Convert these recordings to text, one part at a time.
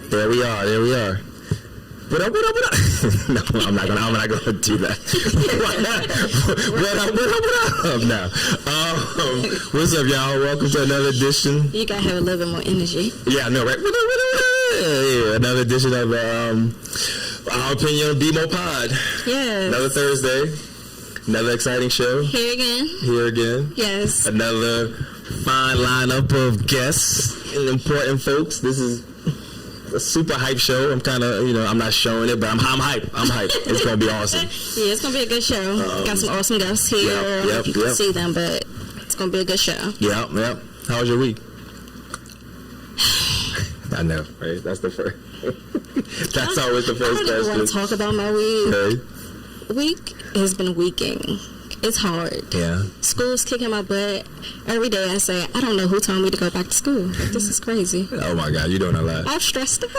There we are. What up? No, I'm not gonna do that. What up? No. What's up, y'all? Welcome to another edition. You gotta have a little bit more energy. Yeah, I know, right? Yeah, another edition of our opinion Bmore Pod. Yes. Another Thursday. Another exciting show. Here again. Yes. Another fine lineup of guests and important folks. This is a super hype show. I'm kind of, I'm not showing it, but I'm hype. It's going to be awesome. Yeah, it's going to be a good show. Got some awesome guests here. You can see them, but it's going to be a good show. Yep. How was your week? I know, right? That's the first. That's always the first question. I don't want to talk about my week. Okay. Week has been weeking. It's hard. Yeah. School's kicking my butt. Every day I say, I don't know who told me to go back to school. Like, this is crazy. Oh my God, you're doing a lot. I'm stressed out.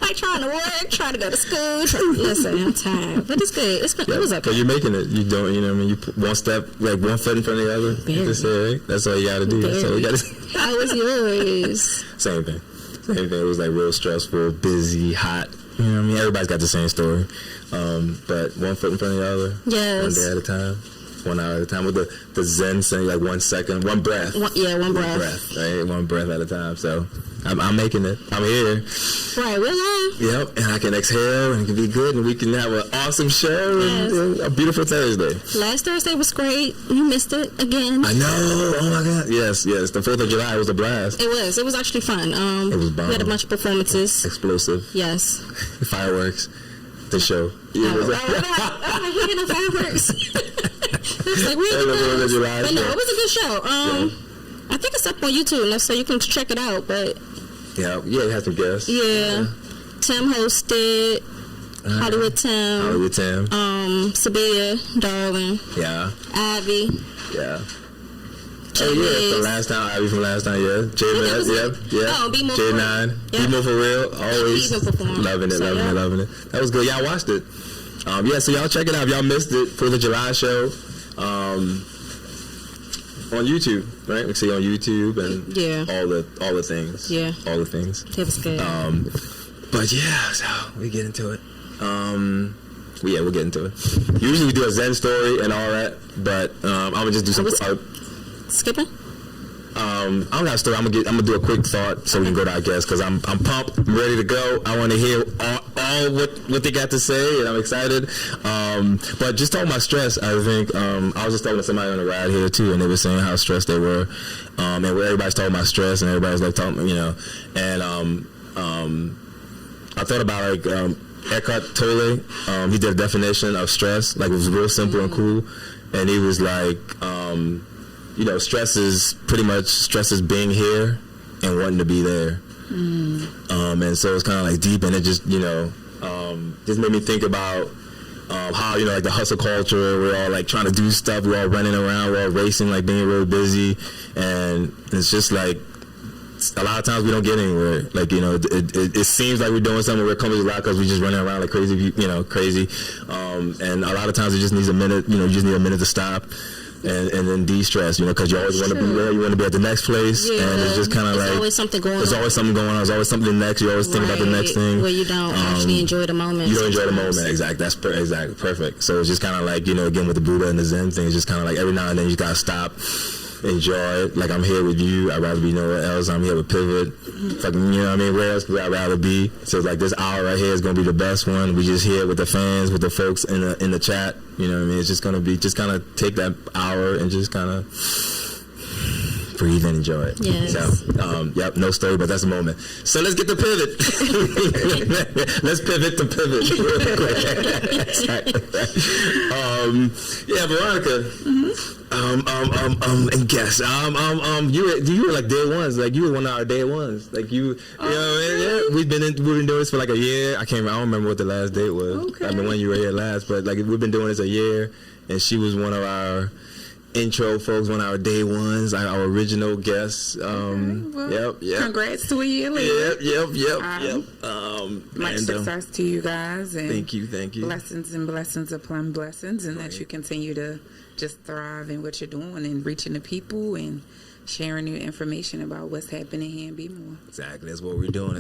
Like trying to work, trying to go to school. Listen, I'm tired. But it's good. It was okay. Because you're making it. You don't, you put one step, like one foot in front of the other. Barely. That's all you got to do. Barely. That's all you got to do. How was yours? Same thing. It was like real stressful, busy, hot. You know what I mean? Everybody's got the same story. But one foot in front of the other. Yes. 1 day at a time. 1 hour at a time. With the Zen saying like 1 second, one breath. One breath. Right? 1 breath at a time. So I'm making it. I'm here. Right, we're live. Yep. And I can exhale and it can be good and we can have an awesome show and a beautiful Thursday. Last Thursday was great. You missed it again. I know. Oh my God. Yes. The 4th of July was a blast. It was actually fun. It was bomb. We had a bunch of performances. Explosive. Yes. Fireworks. The show. Yeah, I'm hearing the fireworks. It was like, but no, it was a good show. I think it's up on YouTube, so you can check it out. But yeah, it has some guests. Yeah. Tim hosted. Hollywood Tim. Sabia, Darwin. Yeah. Ivy. Yeah. Oh yeah, from last time, Ivy from last time, yeah. Yeah. Oh, Bmore. J9. Yep. Bmore for real, always. Even performed. Loving it. That was good. Y'all watched it. So y'all check it out. If y'all missed it, 4th of July show. On YouTube, right? We can see on YouTube and all the things. Yeah. All the things. It was good. But yeah, so we get into it. We'll get into it. Usually we do a Zen story and all that, but I'm gonna just do some. Skipping? I don't got a story. I'm gonna do a quick thought so we can go to our guests because I'm pumped. I'm ready to go. I want to hear all what they got to say, and I'm excited. But just talking about stress, I think I was just talking to somebody on the ride here too, and they were saying how stressed they were, and everybody's talking about stress, and everybody's like talking, and I thought about like Eckhart Tolle. He did a definition of stress, like it was real simple and cool, and he was like. Stress is being here and wanting to be there. And so it's kind of like deep, and it just, just made me think about how, like the hustle culture, we're all like trying to do stuff, we're all running around, we're all racing, like being really busy, and it's just like, a lot of times we don't get anywhere. Like, it seems like we're doing something, we're accomplishing a lot because we're just running around like crazy, crazy. And a lot of times it just needs a minute, you just need a minute to stop. And then de-stress, because you always want to be there, you want to be at the next place, and it's just kind of like... There's always something going on. There's always something next, you always think about the next thing. Where you don't actually enjoy the moment. You don't enjoy the moment, exactly. That's exactly perfect. So it's just kind of like, again, with the Buddha and the Zen thing, it's just kind of like every now and then you got to stop, enjoy it. Like, I'm here with you, I'd rather be nowhere else. I'm here with Pivot. Fucking, where else would I rather be? So it's like this hour right here is going to be the best one. We just here with the fans, with the folks in the chat. It's just going to be, just kind of take that hour and just kind of breathe and enjoy it. Yes. So, no story, but that's a moment. So let's get to Pivot. Let's pivot to Pivot real quick. Veronica. And guess. You were like day ones. Like you were one of our day ones. Like you. We've been doing this for like a year. I don't remember what the last date was. Okay. I mean when you were here last, but like we've been doing this a year, and she was one of our intro folks, one of our day ones, our original guests. Yep. Congrats to a year later. Yep. Much success to you guys. And thank you. Blessings and blessings upon blessings, and that you continue to just thrive in what you're doing and reaching the people and sharing new information about what's happening here in Bmore. Exactly. That's what we're doing.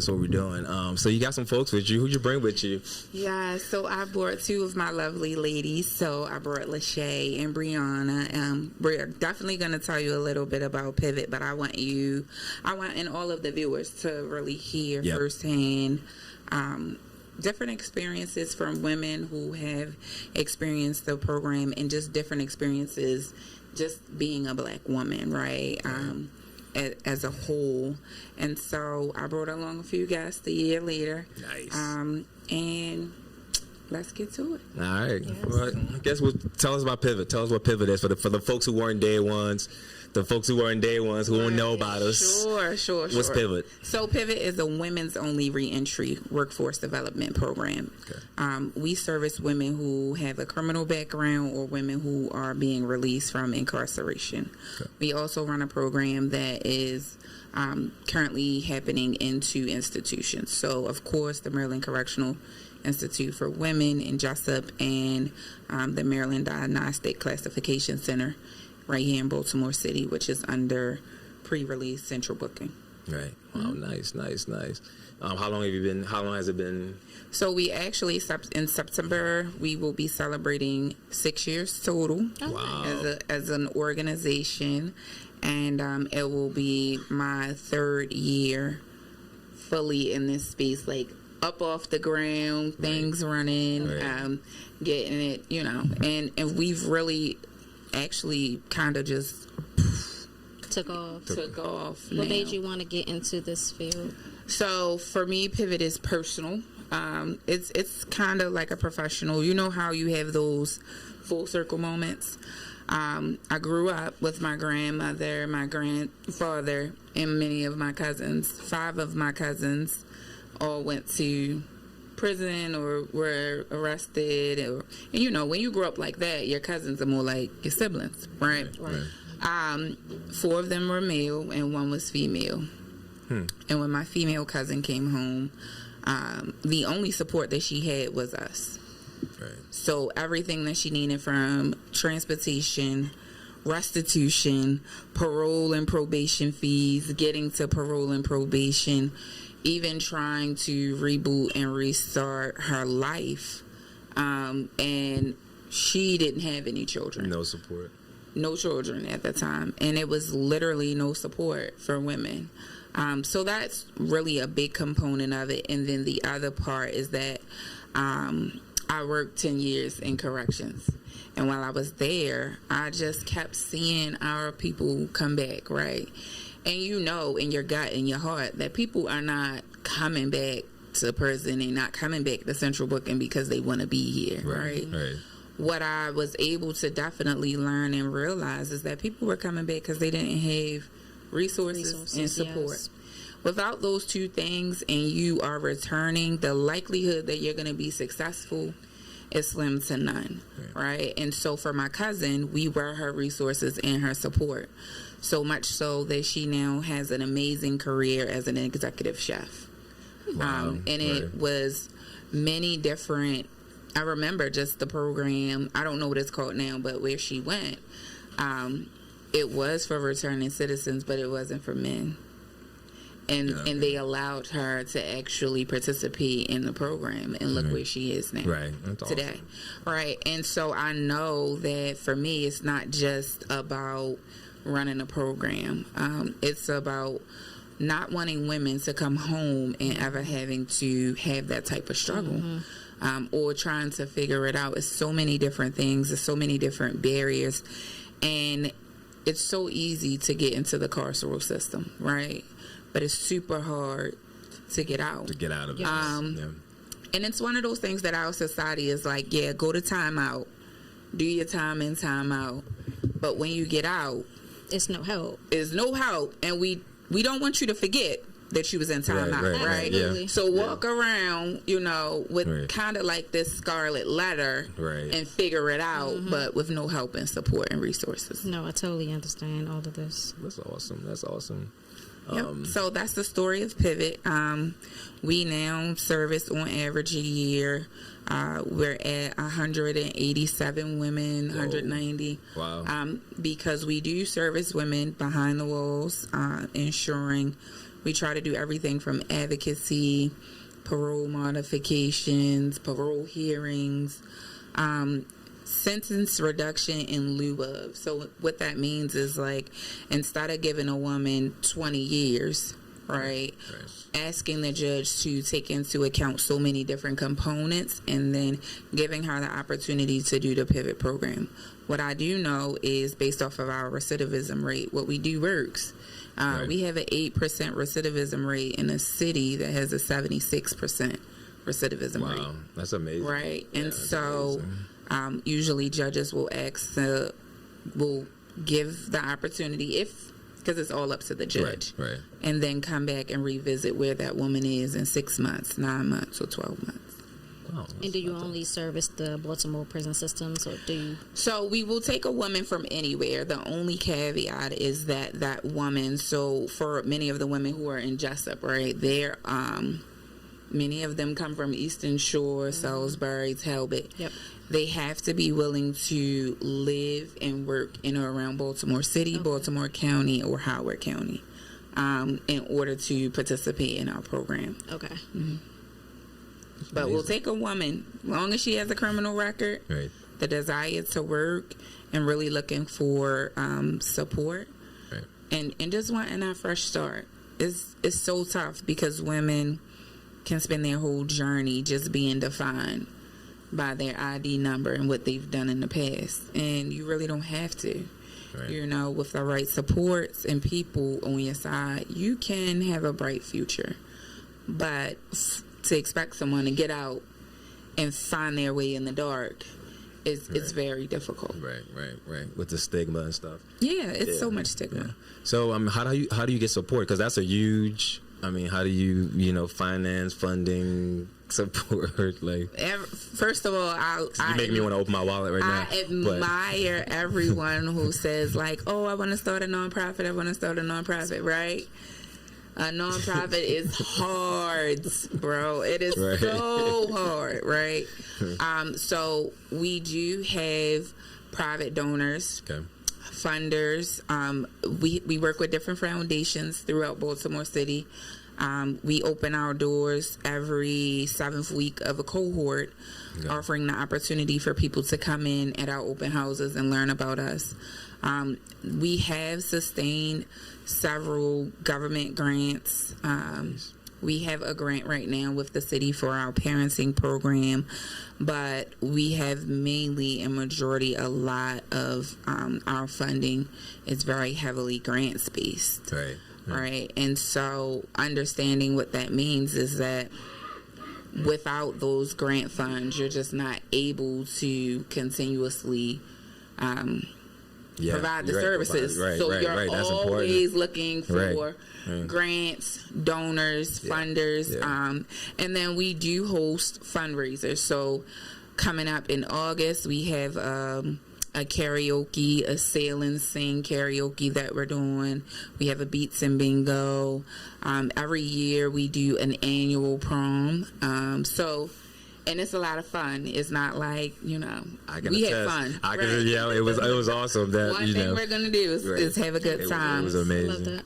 So you got some folks with you. Who'd you bring with you? Yeah, so I brought two of my lovely ladies. So I brought Lachey and Brianna. We're definitely going to tell you a little bit about Pivot, but I want and all of the viewers to really hear firsthand different experiences from women who have experienced the program and just different experiences just being a black woman, right? As a whole. And so I brought along a few guests a year later. Nice. And let's get to it. All right. Yes. Well, I guess tell us about Pivot. Tell us what Pivot is for the folks who weren't day ones. The folks who weren't day ones who won't know about us. Sure. What's Pivot? So Pivot is a women's only reentry workforce development program. Okay. We service women who have a criminal background or women who are being released from incarceration. Okay. We also run a program that is currently happening in 2 institutions. So, of course, the Maryland Correctional Institute for Women in Jessup and the Maryland Diagnostic Classification Center right here in Baltimore City, which is under pre-release central booking. Right. Wow. Nice. How long has it been? So we actually, in September, we will be celebrating 6 years total. Wow. As an organization. And it will be my 3rd year fully in this space, like up off the ground, things running, getting it, and we've really actually kind of just took off. What made you want to get into this field? So for me, Pivot is personal. It's kind of like a professional. You know how you have those full circle moments? I grew up with my grandmother, my grandfather, and many of my cousins. 5 of my cousins all went to prison or were arrested, and when you grow up like that, your cousins are more like your siblings, right? 4 of them were male and 1 was female. And when my female cousin came home, the only support that she had was us. So everything that she needed, from transportation, restitution, parole and probation fees, getting to parole and probation, even trying to reboot and restart her life. And she didn't have any children. No support. No children at the time. And it was literally no support for women. So that's really a big component of it. And then the other part is that I worked 10 years in corrections. And while I was there, I just kept seeing our people come back, right? And in your gut, in your heart, that people are not coming back to prison and not coming back to central booking because they want to be here, right? What I was able to definitely learn and realize is that people were coming back because they didn't have resources and support. Yes. Without those 2 things, and you are returning, the likelihood that you're going to be successful is slim to none, right? And so for my cousin, we were her resources and her support. So much so that she now has an amazing career as an executive chef. Wow. And it was many different, I remember just the program, I don't know what it's called now, but where she went, it was for returning citizens, but it wasn't for men. And they allowed her to actually participate in the program, and look where she is now today. Awesome. Right. And so I know that for me, it's not just about running a program. It's about not wanting women to come home and ever having to have that type of struggle. Or trying to figure it out. It's so many different things. There's so many different barriers. And it's so easy to get into the carceral system, right? But it's super hard to get out. To get out of it. And it's one of those things that our society is like, go to timeout. Do your time in, time out. But when you get out, it's no help. It's no help. And we don't want you to forget that you was in timeout, right? Yeah. So walk around, with kind of like this scarlet letter and figure it out, but with no help and support and resources. No, I totally understand all of this. That's awesome. So that's the story of Pivot. We now service on average a year. We're at 187 women, 190. Wow. Because we do service women behind the walls, ensuring we try to do everything from advocacy, parole modifications, parole hearings, sentence reduction in lieu of. So what that means is, like, instead of giving a woman 20 years, right, asking the judge to take into account so many different components and then giving her the opportunity to do the Pivot program. What I do know is, based off of our recidivism rate, what we do works. We have an 8% recidivism rate in a city that has a 76% recidivism rate. Wow, that's amazing. Right, and so usually judges will will give the opportunity, because it's all up to the judge, right, and then come back and revisit where that woman is in 6 months, 9 months, or 12 months. Wow, and do you only service the Baltimore prison systems, or do you? So we will take a woman from anywhere. The only caveat is that woman. So for many of the women who are in Jessup, right, they're many of them come from Eastern Shore, Salisbury, Talbot. Yep. They have to be willing to live and work in or around Baltimore City, Baltimore County, or Howard County, in order to participate in our program. Okay. Mm-hmm. But we'll take a woman, as long as she has a criminal record, the desire to work, and really looking for support, and just wanting a fresh start. It's so tough because women can spend their whole journey just being defined by their ID number and what they've done in the past, and you really don't have to. You know, with the right supports and people on your side, you can have a bright future. But to expect someone to get out and find their way in the dark, it's very difficult. Right. With the stigma and stuff. Yeah, it's so much stigma. Yeah. So how do you get support? Because that's a huge. I mean, how do you finance, funding, support? Like, first of all, you make me want to open my wallet right now. I admire everyone who says, like, "Oh, I want to start a nonprofit. I want to start a nonprofit." Right? A nonprofit is hard, bro. It is so hard, right? So we do have private donors. Funders. We work with different foundations throughout Baltimore City. We open our doors every 7th week of a cohort, offering the opportunity for people to come in at our open houses and learn about us. We have sustained several government grants. We have a grant right now with the city for our parenting program, but we have mainly a lot of our funding is very heavily grants based. Right. And so understanding what that means is that without those grant funds, you're just not able to continuously provide the services. So you're always looking for grants, donors, funders, and then we do host fundraisers. So coming up in August, we have a karaoke, a sail and sing karaoke that we're doing. We have a beats and bingo. Every year we do an annual prom. And it's a lot of fun. It's not like, we had fun. It was awesome. That one thing we're gonna do is have a good time. It was amazing.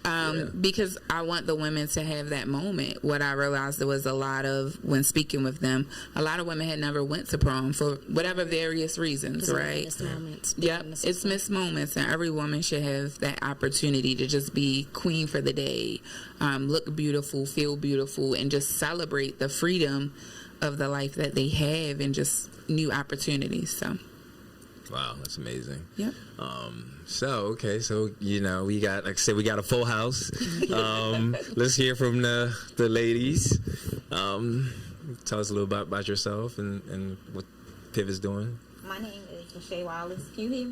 Because I want the women to have that moment. What I realized there was a lot of, when speaking with them, a lot of women had never went to prom for whatever various reasons, right? Missed moments. Yep, it's missed moments, and every woman should have that opportunity to just be queen for the day, look beautiful, feel beautiful, and just celebrate the freedom of the life that they have and just new opportunities. So wow, that's amazing. Yep. So we got, like I said, we got a full house. Let's hear from the ladies. Tell us a little about yourself and what Pivot's doing. My name is Lachey Wallace. Can you hear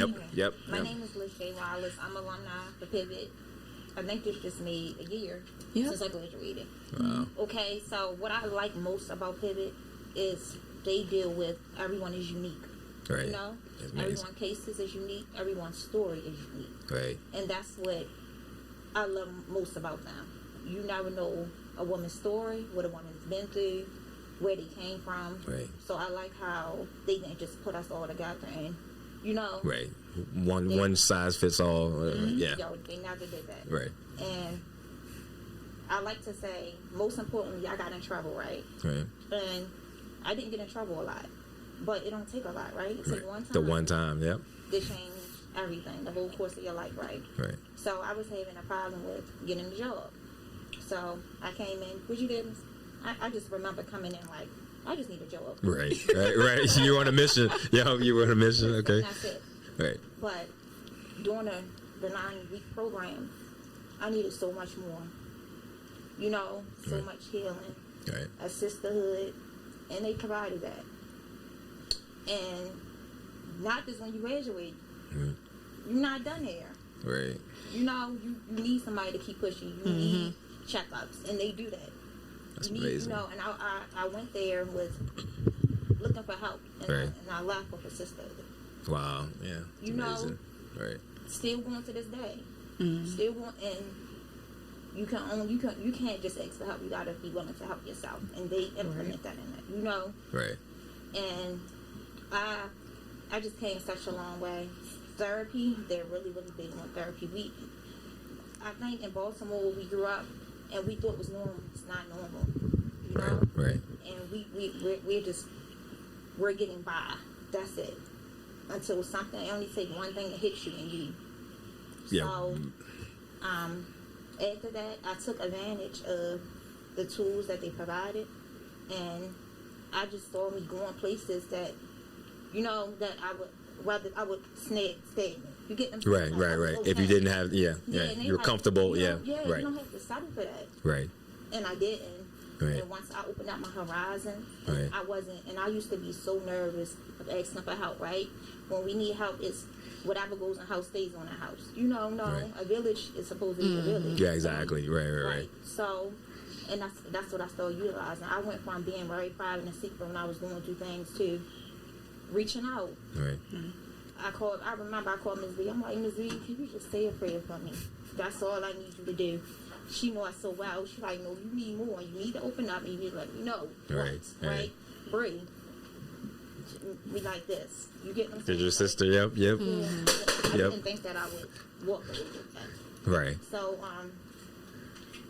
me? Yep. My name is Lachey Wallace. I'm alumni for Pivot. I think this just made a year since I graduated. Wow. Okay, so what I like most about Pivot is they deal with everyone is unique. Right. You know? Everyone's cases is unique. Everyone's story is unique. Right. And that's what I love most about them. You never know a woman's story, what a woman's been through, where they came from. Right. So I like how they didn't just put us all together and, you know. Right. One size fits all. Yeah. Yo, they never did that. Right. And I like to say, most importantly, I got in trouble, right? Right. And I didn't get in trouble a lot. But it don't take a lot, right? It takes one time. The one time, yep. To change everything, the whole course of your life, right? Right. So I was having a problem with getting a job. So I came in, what you did? I just remember coming in like, I just need a job. Right. Right. You were on a mission. Yeah, you were on a mission. Okay. That's it. Right. But during the 9-week program, I needed so much more. You know, so much healing, Right. a sisterhood, and they provided that. And not just when you graduate, you're not done there. Right. You know, you need somebody to keep pushing. You need checkups, and they do that. That's you need, amazing. You know, and I went there with looking for help, and, Right. and I left with a sisterhood. Wow. Yeah. It's You know, amazing. Right. Still going to this day. Still going, and you can't just ask for help. You gotta be willing to help yourself, and they implement that in it. You know. Right. And I just came such a long way. Therapy, they're really, really big on therapy. I think in Baltimore we grew up and we thought it was normal. It's not normal, you know. Right. And we're getting by. That's it. Until something, it only take one thing to hit you and you. Yeah. So, after that, I took advantage of the tools that they provided, and I just saw me going places that, you know, that I would snag stagnant. You get them? Right. Right. Okay. If you didn't have, and they you're like, comfortable. you know, Yeah. You Right. don't have to settle for that. Right. And I didn't. Right. And once I opened up my horizon, Right. I wasn't, and I used to be so nervous of asking for help, right? When we need help, it's whatever goes in the house stays on the house. You know, no, Right. a village is supposed to be a village. Yeah. Exactly. Right. So, and that's what I started utilizing. I went from being very private and secret when I was going through things to reaching out. Right. I remember I called Ms. B. I'm like, Ms. B, can you just say a prayer for me? That's all I need you to do. She know us so well. She's like, no, you need more. You need to open up and you need to let me know. Right. Right? Bree. We like this. You get what I'm saying? Did your sister? Yep. Yeah. I didn't think that I would walk away with that. Right. So,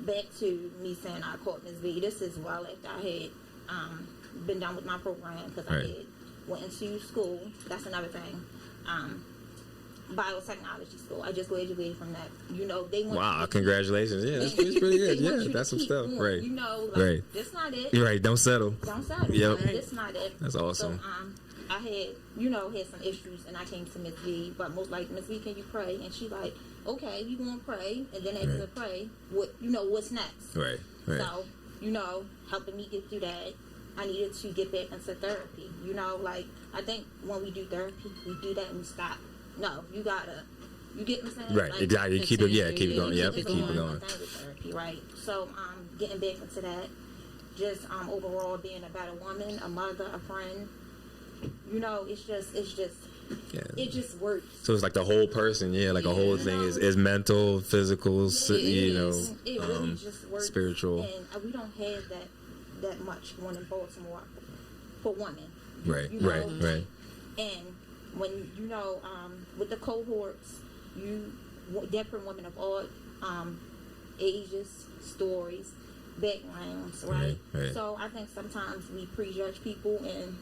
back to me saying I called Ms. B. This is well after I had been done with my program because I had went into school. That's another thing. Biotechnology school. I just graduated from that. You know, they want. Wow! Congratulations. Yeah, that's pretty good. Yeah, that's some stuff. Going, Right. You know, like, Right. That's not it. You're right. Don't settle. Don't settle. Yep. That's not it. That's awesome. So, I had some issues, and I came to Miss V. But most like, Miss V, can you pray? And she like, okay, you gonna pray, and then after the pray, what's next? Right. Right. So, helping me get through that, I needed to get back into therapy. Like, I think when we do therapy, we do that and we stop. No, you get what I'm saying? Right. Like, Exactly. Keep it. Yeah. Keep it going. Yep. keep Keep it it going. Thing with therapy, right? So, getting back into that, just overall being a better woman, a mother, a friend. It's just. Yeah. It just works. So it's like the whole person, like a whole thing is mental, physical, It really just works. spiritual. And we don't have that much one in Baltimore for women. Right, right. And when with the cohorts, different women of all ages, stories, backgrounds, right? Right. So I think sometimes we prejudge people and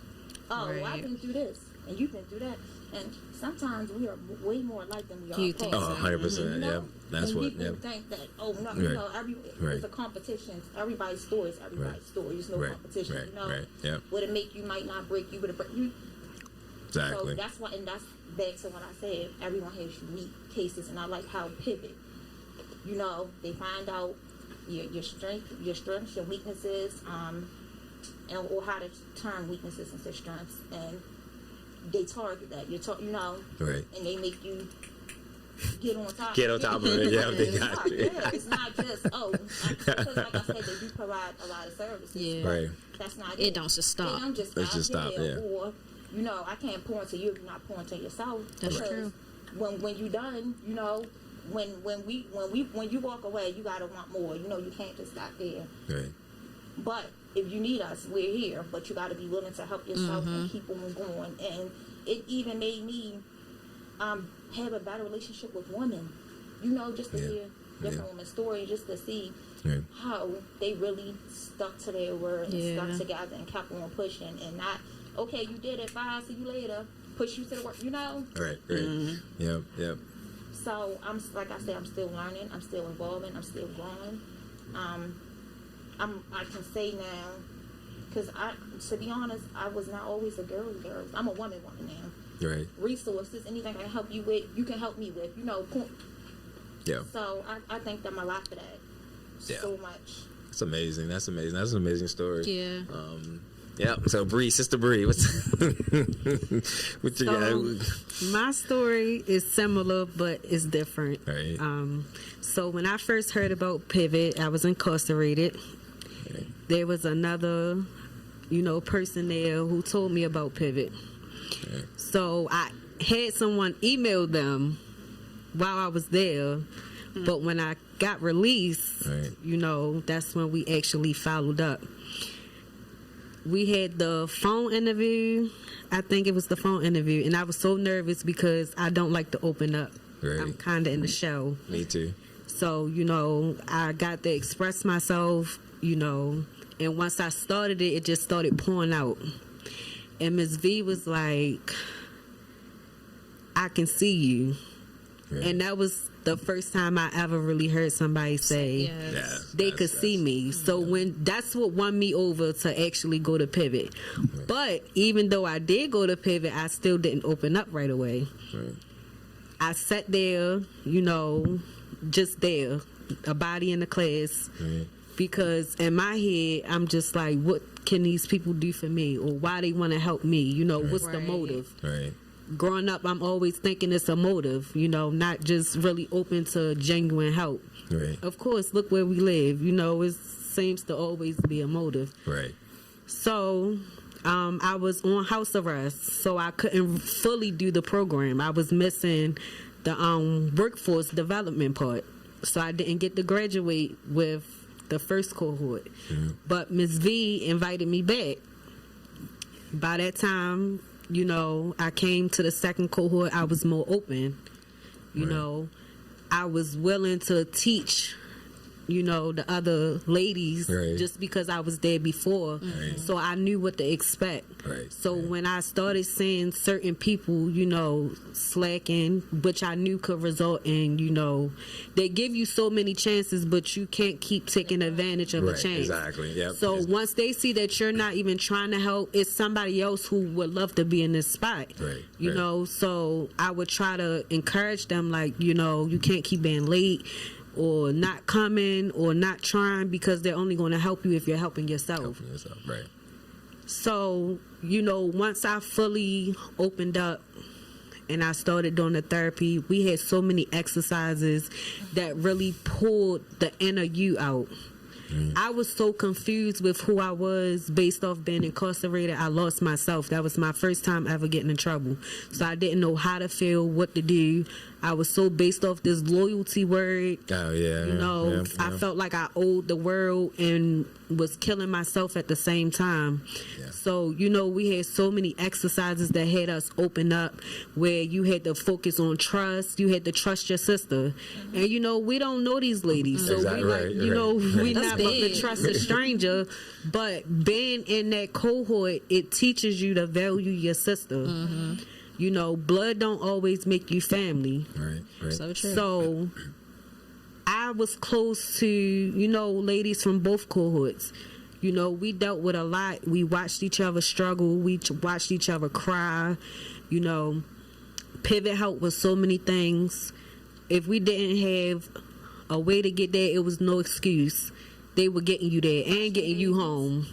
I've been through this and you've been through that, and sometimes we are way more alike than we are. You think apart. so? 100%. Yeah, that's and what. people Yeah. think that Right. it's a competition. Everybody's story is everybody's story. There's no Right. competition. Right. Yeah. What it make you might not break you, but it break you. Exactly. So that's what, and that's back to what I said. Everyone has unique cases, and I like how pivot. They find out your strengths, your weaknesses, or how to turn weaknesses into strengths, and they target that. Right. And they make you get on top. Get on top of it. Yeah, they got you. It's not just because like I said, they do provide a lot of services. Yeah. Right. That's not It don't just stop. It don't just Let's just stop, yeah. Or I can't pour into you if you're not pouring to yourself. That's because true. When you're done, when you walk away, you gotta want more. You know, you can't just stop there. Right. But if you need us, we're here. But you gotta be willing to help yourself and keep on going. And it even made me have a better relationship with women. You know, just to hear different women's stories, just to see how they really stuck to their word and stuck together and kept on pushing, and not, okay, you did it, bye, see you later, push you to the work, you know? Right. Yep. So, like I said, I'm still learning, I'm still evolving, I'm still growing. I can say now, because to be honest, I was not always a girl. I'm a woman now. Right. Resources, anything I can help you with, you can help me with, you know. Yeah. So I thank them a lot for that. So much. That's amazing. That's an amazing story. Yeah. Yeah. So Sister Bree, what you got? My story is similar, but it's different. Right. So when I first heard about Pivot, I was incarcerated. Right. There was another, person there who told me about Pivot. Right. So I had someone email them while I was there, but when I got released, that's when we actually followed up. We had the phone interview. I think it was the phone interview, and I was so nervous because I don't like to open up. Right. I'm kind of in the show. Me too. So, I got to express myself, and once I started it, it just started pouring out. And Ms. V was like, I can see you. Right. And that was the first time I ever really heard somebody say they could see me. So that's what won me over to actually go to Pivot. Right. But even though I did go to Pivot, I still didn't open up right away. Right. I sat there, just there, a body in the class. Right. Because in my head, I'm just like, what can these people do for me? Or why they want to help me? What's the motive? Right. Growing up, I'm always thinking it's a motive, not just really open to genuine help. Right. Of course, look where we live, it seems to always be a motive. Right. So, I was on house arrest, so I couldn't fully do the program. I was missing the workforce development part, so I didn't get to graduate with the first cohort. Mm-hmm. But Ms. V invited me back. By that time, I came to the second cohort. I was more open. I was willing to teach, the other ladies just because I was there before. Right. So I knew what to expect. Right. So when I started seeing certain people, slacking, which I knew could result in, they give you so many chances, but you can't keep taking advantage of a chance. Exactly. Yep. So once they see that you're not even trying to help, it's somebody else who would love to be in this spot. Right. So I would try to encourage them, like, you can't keep being late or not coming or not trying, because they're only going to help you if you're helping yourself. Right. So, once I fully opened up and I started doing the therapy, we had so many exercises that really pulled the inner you out. I was so confused with who I was based off being incarcerated. I lost myself. That was my first time ever getting in trouble. So I didn't know how to feel, what to do. I was so based off this loyalty word. Oh, yeah. I felt like I owed the world and was killing myself at the same time. Yeah. So, we had so many exercises that had us open up, where you had to focus on trust. You had to trust your sister. And, we don't know these ladies. So exactly. we not about to trust a stranger. But being in that cohort, it teaches you to value your sister. Mm-hmm. Blood don't always make you family. Right. So true. So I was close to, ladies from both cohorts. We dealt with a lot. We watched each other struggle. We watched each other cry. Pivot helped with so many things. If we didn't have a way to get there, it was no excuse. They were getting you there and getting you home.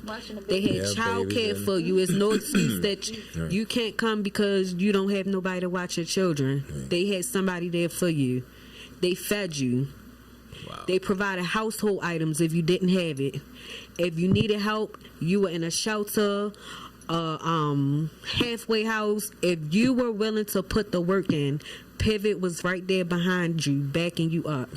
They had child care for you. It's no excuse that you can't come because you don't have nobody to watch your children. They had somebody there for you. They fed you. Wow. They provided household items if you didn't have it. If you needed help, you were in a shelter, halfway house. If you were willing to put the work in, Pivot was right there behind you, backing you up.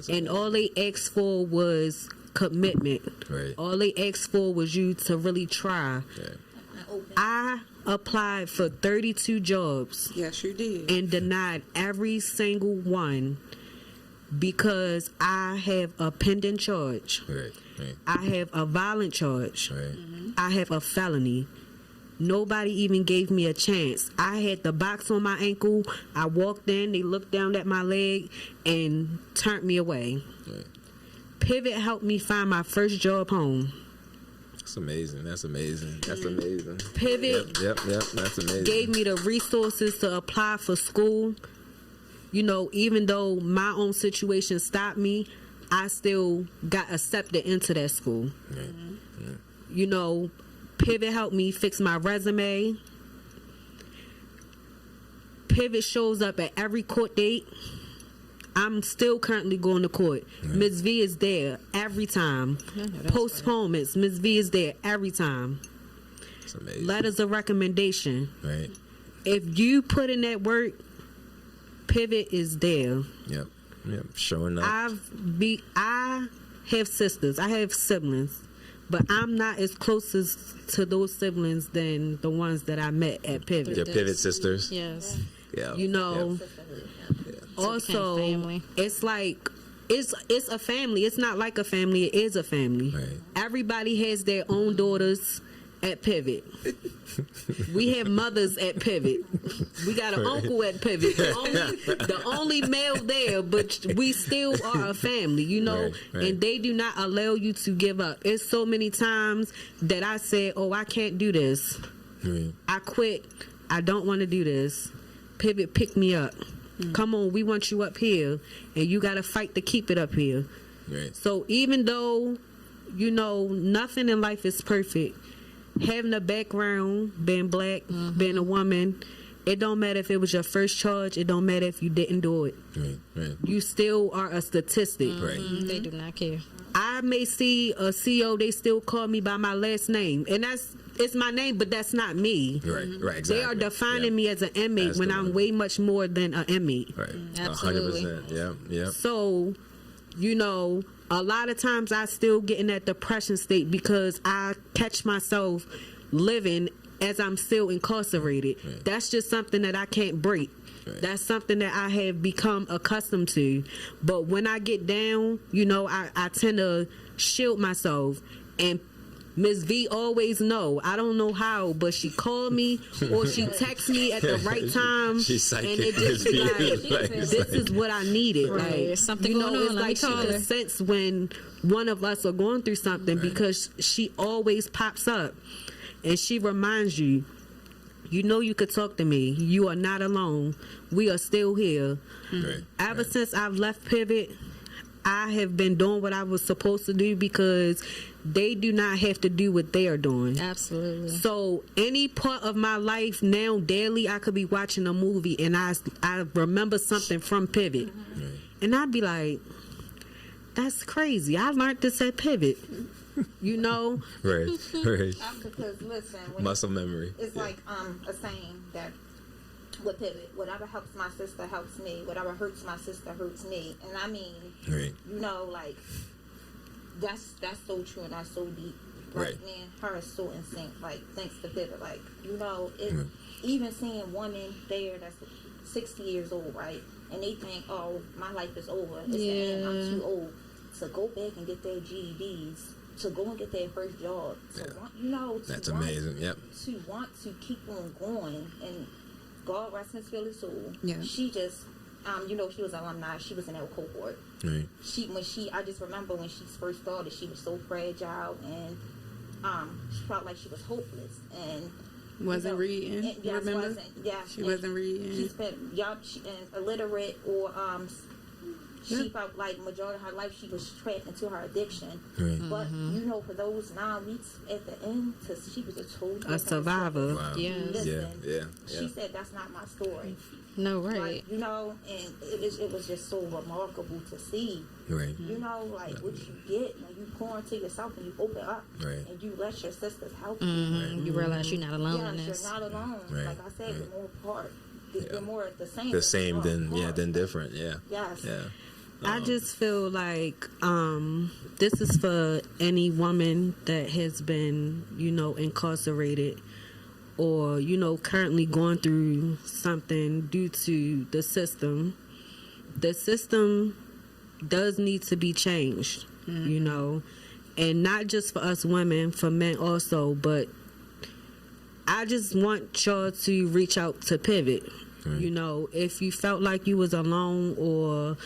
And all they asked for was commitment. Right. All they asked for was you to really try. Yeah. I applied for 32 jobs Yes, you did. and denied every single one because I have a pending charge. Right. Right. I have a violent charge. Right. I have a felony. Nobody even gave me a chance. I had the box on my ankle. I walked in, they looked down at my leg and turned me away. Right. Pivot helped me find my first job home. That's amazing. That's amazing. That's amazing. Pivot Yep. That's amazing. gave me the resources to apply for school. You know, even though my own situation stopped me, I still got accepted into that school. Right. You know, Pivot helped me fix my resume. Pivot shows up at every court date. I'm still currently going to court. Ms. V is there every time. Postponements, Ms. V is there every time. That's amazing. Letters of recommendation. Right. If you put in that work, Pivot is there. Yep. Showing up. I have sisters. I have siblings. But I'm not as close to those siblings than the ones that I met at Pivot. Your Pivot sisters. Yes. Yeah. You know, also, family. it's like, it's a family. It's not like a family. It is a family. Right. Everybody has their own daughters at Pivot. We have mothers at Pivot. We got an uncle at Pivot. The only male there, but we still are a family, you know. Right. And they do not allow you to give up. It's so many times that I said, "Oh, I can't do this. Right. I quit. I don't want to do this." Pivot picked me up. Come on, we want you up here, and you got to fight to keep it up here. Right. So even though, you know, nothing in life is perfect, having a background, being black, being a woman, it don't matter if it was your first charge. It don't matter if you didn't do it. Right. You still are a statistic. Right. They do not care. I may see a CO, they still call me by my last name, and it's my name, but that's not me. Right. Exactly. They are defining me as an inmate That's when the I'm one. way much more than an inmate. Right. Absolutely. 100%. Yeah. So, you know, a lot of times I still get in that depression state because I catch myself living as I'm still incarcerated. Right. That's just something that I can't break. Right. That's something that I have become accustomed to. But when I get down, you know, I tend to shield myself. And Ms. V always know. I don't know how, but she called me or she texts me at the right time. She's psychic. And it just be like, this is what I needed. Right. Like, There's something you know, going on. it's Let me like she call her. can sense when one of us are going through something because she always pops up. And she reminds you, you know you could talk to me. You are not alone. We are still here. Right. Ever since I've left Pivot, I have been doing what I was supposed to do because they do not have to do what they are doing. Absolutely. So any part of my life now, daily, I could be watching a movie and I remember something from Pivot. Right. And I'd be like, that's crazy. I learned this at Pivot. You know? Right. Because listen, when Muscle memory. it's like a saying that with Pivot, whatever helps my sister helps me, whatever hurts my sister hurts me. And I mean, Right. you know, like that's so true and that's so deep. Like, Right. man, her is so in sync. Like, thanks to Pivot, like, you know, even seeing women there that's 60 years old, right, and they think, oh, my life is over. It's the end. I'm too old to go back and get their GEDs, to go and get their first job. To want, you know, to That's want, amazing. Yep. to want to keep on going, and God rest his Philly soul. Yeah. She just, you know, she was an alumni. She was in our cohort. Right. I just remember when she first started, she was so fragile and she felt like she was hopeless and Wasn't reading. and, yes, remember? she She wasn't reading. She spent illiterate or she felt like majority of her life she was trapped into her addiction. Right. But you know, for those 9 weeks at the end, she was a total survivor. Wow. Yes. Listen, Yeah. she said that's not my story. No, right. Like, you know, and it was just so remarkable to see. Right. You know, like what you get when you pour into yourself and you open up Right. and you let your sisters help you. You realize you're not alone in Yes, this. you're not alone. Right. Like I said, Right. Bmore Pod. They're more the same. The same than more. than different. Yeah. Yes. Yeah. I just feel like this is for any woman that has been, incarcerated or, currently going through something due to the system. The system does need to be changed, and not just for us women, for men also, but I just want y'all to reach out to Pivot. Right. If you felt like you was alone or,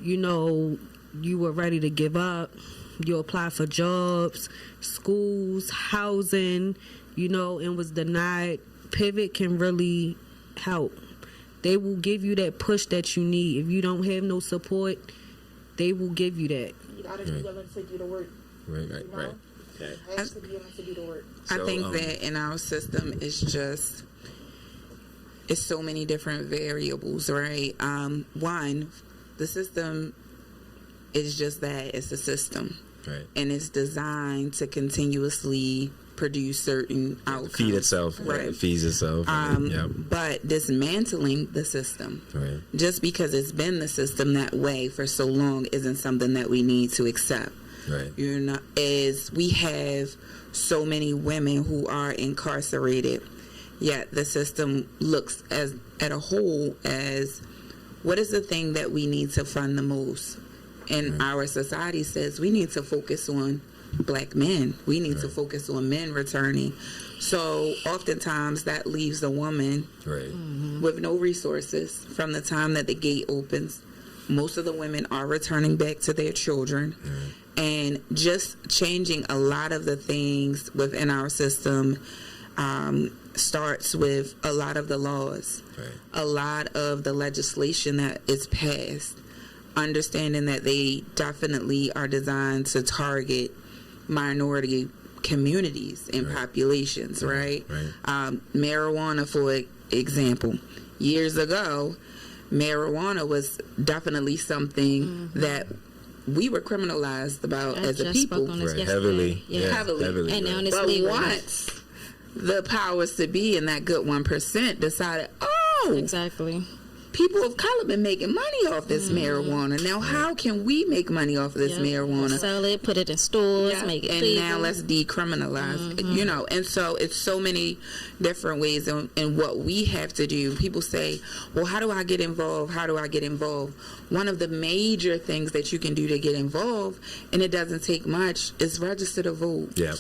you were ready to give up, you apply for jobs, schools, housing, and was denied, Pivot can really help. They will give you that push that you need. If you don't have no support, they will give you that. You gotta be willing to do the work. Right. You have to be willing to do the work. I think that in our system it's so many different variables, right? One, the system is just that, it's a system. Right. And it's designed to continuously produce certain outcomes. Feed itself. Right. It feeds itself. But dismantling the system, right. just because it's been the system that way for so long, isn't something that we need to accept. Right. As we have so many women who are incarcerated, yet the system looks at a whole as what is the thing that we need to fund the most. And our society says we need to focus on black men. We need to focus on men returning. So oftentimes that leaves a woman with no resources from the time that the gate opens. Most of the women are returning back to their children. And just changing a lot of the things within our system starts with a lot of the laws, a lot of the legislation that is passed, understanding that they definitely are designed to target minority communities and populations, right? Marijuana, for example. Years ago, marijuana was definitely something that we were criminalized about as a people. Heavily. Heavily. And now it's but legal. once the powers to be in that good 1% decided, Exactly. people of color been making money off this marijuana. Now, how can we make money off of this marijuana? Sell it, put it in stores, make it legal. And now let's decriminalize it, and so it's so many different ways in what we have to do. People say, well, how do I get involved? How do I get involved? One of the major things that you can do to get involved, and it doesn't take much, is register to vote. Yeah,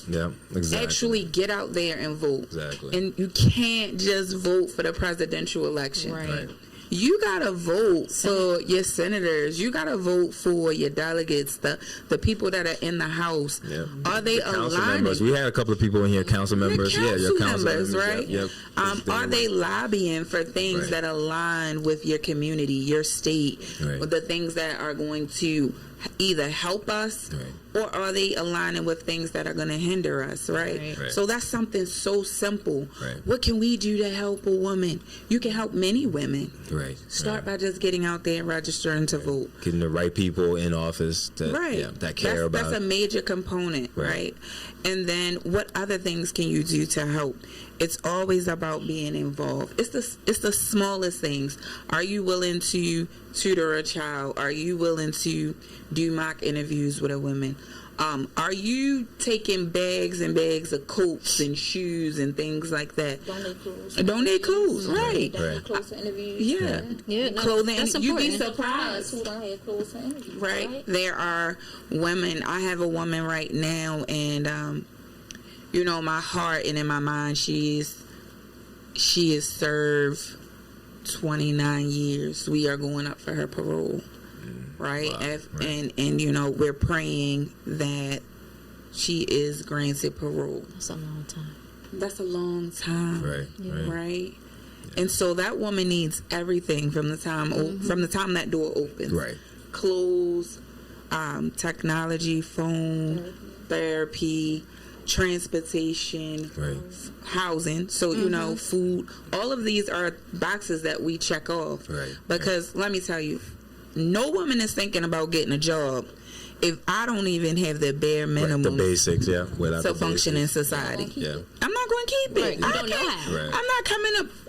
exactly. Actually get out there and vote. Exactly. And you can't just vote for the presidential election. Right. You gotta vote for your senators. You gotta vote for your delegates, the people that are in the House. Yeah. Are they aligning? We had a couple of people in here, council members. Your council members, right? Yep. Are they lobbying for things that align with your community, your state, with the things that are going to either help us, or are they aligning with things that are going to hinder us, right? So that's something so simple. What can we do to help a woman? You can help many women. Start by just getting out there and registering to vote. Getting the right people in office that care about. That's a major component, right? And then what other things can you do to help? It's always about being involved. It's the smallest things. Are you willing to tutor a child? Are you willing to do mock interviews with a woman? Are you taking bags and bags of coats and shoes and things like that? Donate clothes, right? Clothes for interviews. Yeah. Clothing. That's You'd be important. surprised. Who don't have clothes for interviews, Right. There are women. I have a woman right now, and my heart and in my mind, she is served 29 years. We are going up for her parole. Right? Wow. And we're praying that she is granted parole. That's a long time. That's a long time. Right? Yeah. And so that woman needs everything from the time that door opens. Clothes, technology, phone, therapy, transportation, housing, so food. All of these are boxes that we check off. Because let me tell you, no woman is thinking about getting a job if I don't even have the bare minimum, the basics, without to the function basics. in society, Yeah. I'm not going to keep it. Right, you I don't know can't- how. Right.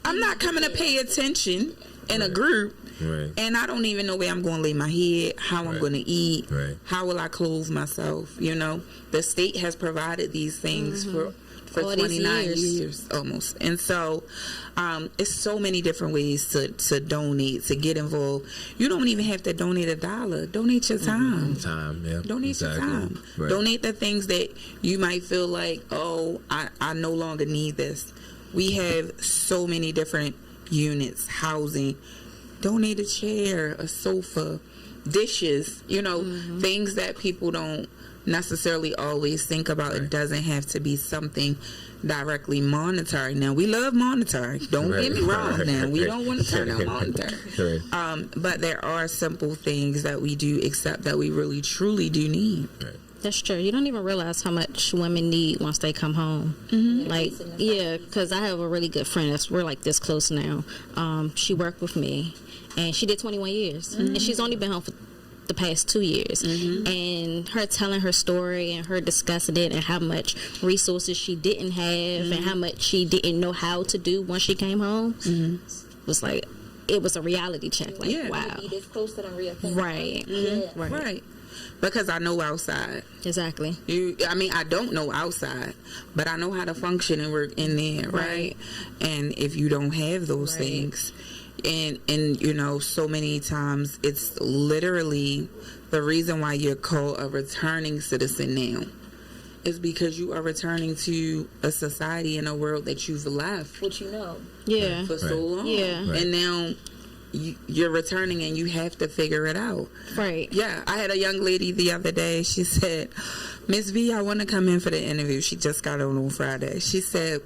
I'm not coming to pay attention in a group. Right. And I don't even know where I'm going to lay my head, how I'm Right. going to eat, Right. how will I clothe myself. You know, the state has provided these things for All these 29 years. years almost. And so it's so many different ways to donate, to get involved. You don't even have to donate $1. Donate your time. Time, yeah. Donate your time. Right. Donate the things that you might feel like, oh, I no longer need this. We have so many different units, housing. Donate a chair, a sofa, dishes, you know, things that people don't necessarily always think about. It doesn't have to be something directly monetary. Now, we love monetary. Don't get me wrong now. We don't want to turn out monetary. But there are simple things that we do accept that we really, truly do need. That's true. You don't even realize how much women need once they come home. Like, yeah, because I have a really good friend. We're like this close now. She worked with me, and she did 21 years. And she's only been home for the past 2 years. And her telling her story and her discussing it and how much resources she didn't have and how much she didn't know how to do once she came home was like, it was a reality check. Like, wow. Be this close to them real things. Right. Right. Because I know outside. Exactly. I don't know outside, but I know how to function and work in there, right? And if you don't have those things, and you know, so many times it's literally the reason why you're called a returning citizen now is because you are returning to a society and a world that you've left What you know. Yeah. for so long. Yeah. And now you're returning and you have to figure it out. Right. Yeah, I had a young lady the other day. She said, Miss V, I want to come in for the interview. She just got on Friday. She said,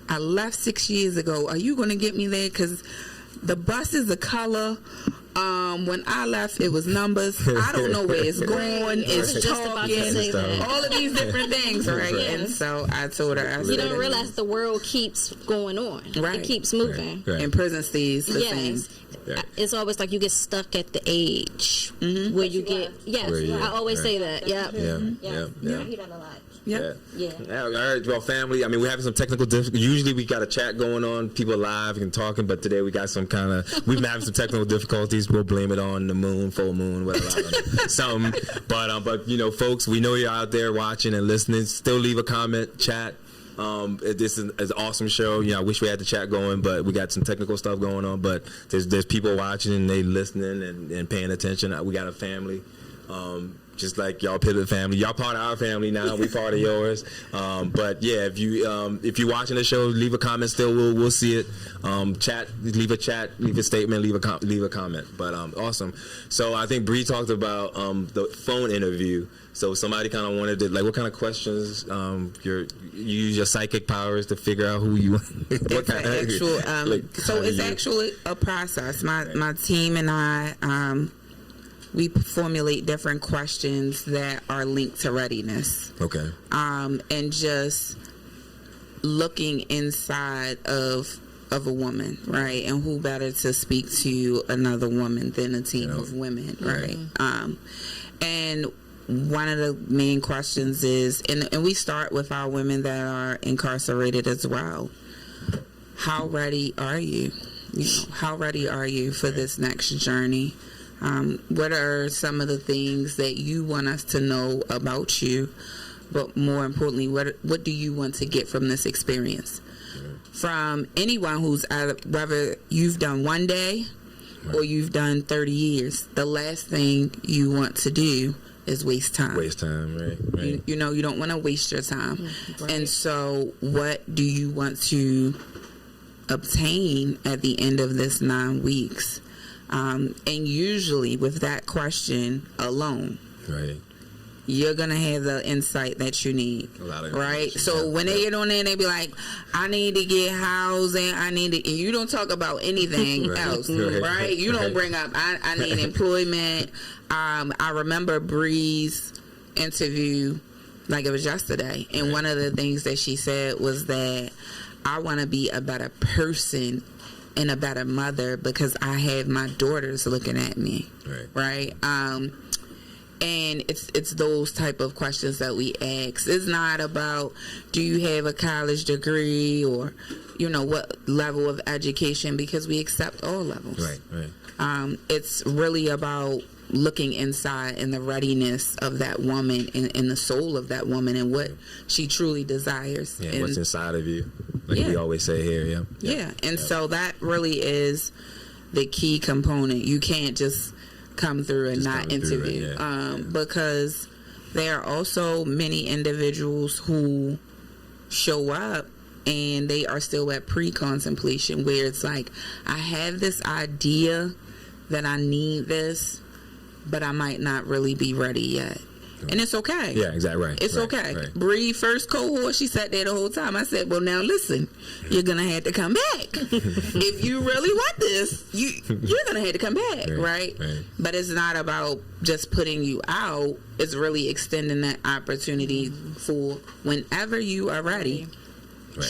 I left 6 years ago. Are you going to get me there? Because the bus is a color. When I left, it was numbers. I don't know where it's going. It's just about to talking. say that. All of these different things, right? And so I told her, I You said, don't realize the world keeps going on. Right. It keeps moving. Right. and prison stays the same. Yes. It's always like you get stuck at the age where you get. Yes, Where you I at, always say that. Yeah. Yeah. I hear that a lot. Yep. Yeah. All right, well, family. I mean, we're having some technical difficulties. Usually, we got a chat going on, people live and talking, but today we got some kind of. We've been having some technical difficulties. We'll blame it on the moon, full moon, whatever, I don't know, something. But you know, folks, we know you're out there watching and listening. Still leave a comment, chat. This is an awesome show. You know, I wish we had the chat going, but we got some technical stuff going on. But there's people watching and they listening and paying attention. We got a family. Just like y'all Pivot family, y'all part of our family now. We part of yours. But yeah, if you're watching the show, leave a comment. Still, we'll see it. Leave a statement, leave a comment. But awesome. So I think Bree talked about the phone interview. So somebody kind of wanted to, like, what kind of questions? You use your psychic powers to figure out who you. What kind of Actual, so it's actually a process. My team and I. We formulate different questions that are linked to readiness. Okay. And just looking inside of a woman, right? And who better to speak to another woman than a team of women, right? And one of the main questions is, and we start with our women that are incarcerated as well. How ready are you? How ready are you for this next journey? What are some of the things that you want us to know about you? But more importantly, what do you want to get from this experience? From anyone who's whether you've done one day or you've done 30 years, the last thing you want to do is waste time. Right. You know, you don't want to waste your time. And so what do you want to obtain at the end of this 9 weeks? And usually with that question alone, you're going to have the insight that you need. Right? So when they get on there and they be like, I need to get housing, and you don't talk about anything else, right? You don't bring up, I need employment. I remember Bree's interview like it was yesterday. And one of the things that she said was that I want to be a better person and a better mother because I have my daughters looking at me, right? And it's those type of questions that we ask. It's not about, do you have a college degree, or, what level of education, because we accept all levels. Right. It's really about looking inside and the readiness of that woman and the soul of that woman and what she truly desires. Yeah, and what's inside of you, like we always say here. Yeah. And so that really is the key component. You can't just come through and not interview, because there are also many individuals who show up and they are still at pre-contemplation, where it's like, I have this idea that I need this, but I might not really be ready yet. And it's okay. Yeah, exactly right. It's okay. Right. Bree, first cohort, she sat there the whole time. I said, well, now listen, you're going to have to come back. If you really want this, you're going to have to come back, right? But it's not about just putting you out. It's really extending that opportunity for whenever you are ready,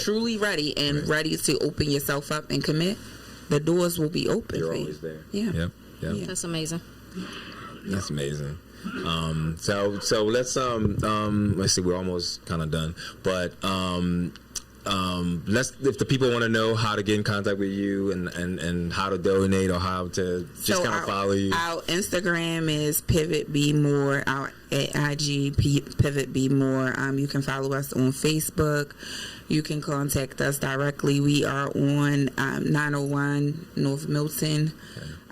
truly ready, and ready to open yourself up and commit, the doors will be open. You're always there. Yeah. That's amazing. That's amazing. So let's see, we're almost kind of done, but let's, if the people want to know how to get in contact with you and how to donate, or how to just kind of follow you. Our Instagram is Pivot Bmore. Our IG Pivot Bmore. You can follow us on Facebook. You can contact us directly. We are on 901 North Milton.